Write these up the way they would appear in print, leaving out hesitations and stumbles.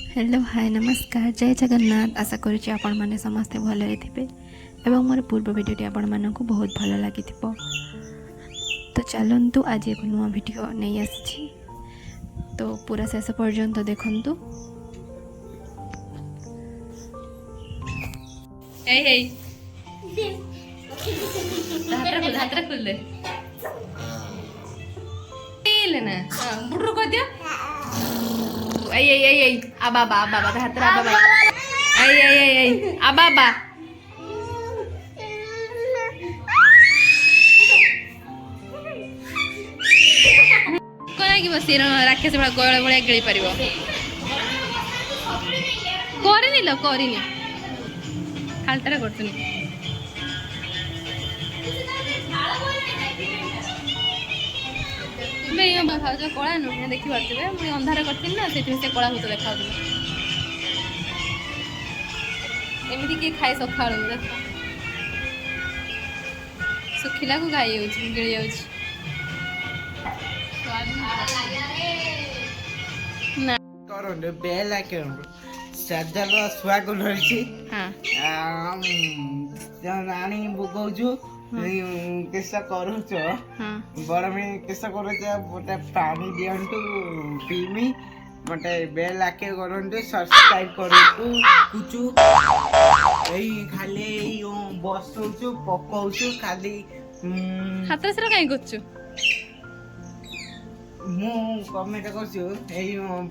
Hello hi नमस्कार जय जगन्नाथ आशा करुच्ची आपण मैंने समस्ते भलरे थे एवं मोर पूर्व भिडियोटी आपण मानक बहुत भल लगी तो चलतु आज एक नुआ भिडियो नहीं आसी तो पूरा शेष पर्यंत देखंतु। Ababa hatra ababa ababa कोना कि बसी राक्षस बड़ा गोळ बळ्या गिळी परिबो कोरिनी लो कोरिनी खालतरा करतुनी मैं भाज कला नुह देखी पारे मुझे अंधार करती ना से कला भूत देखा एमती किए खाए सका सुखिला को गाई गिड़ी किस करुच बड़ में किस करुच गोटे पानी दिंटू पीमी गोटे बेल आके करूँ सब्सक्राइब करूचु खाली बसुचु पकाउचु खाली हाथ से कहीं कर मु कमेंट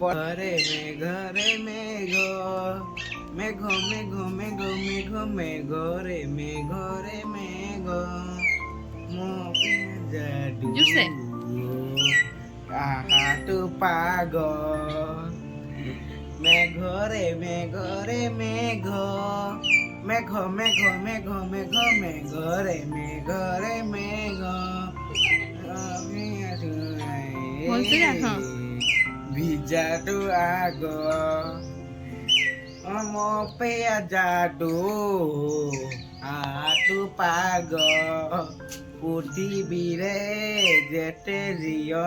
करे घरे मेघ मेघ मेघ मेघ मेघ मेघ रे मेघ रे मेघ हाटू पाग मेघ रे मेघ रे मेघ मेघ मेघ मेघ मेघ मेघ रे मेघ रे मेघ भिजा तू आग मो पे जाडू आटू पाग पृथ्वी रे जेते जियो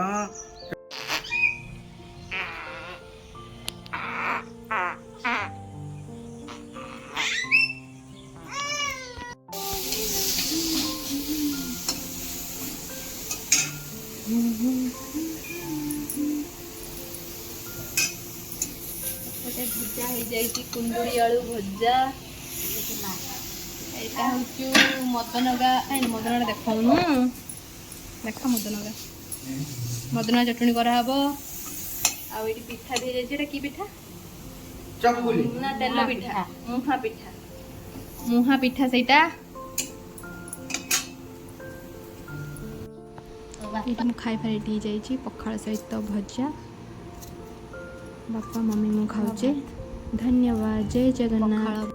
भजा हो जाए कुंदुरी आलू भजा यहाँ हूँ मदनगा मदन देख देख मदनगा मदना चटनी कराब आई पिठा दी जाए कि पिठा चकुली ना तेल पिठा मुहा पिठा सेटा ये खाई रेडी जाइए पखाड़ सहित भजा बापा मम्मी मु खाऊचे धन्यवाद जय जगन्नाथ।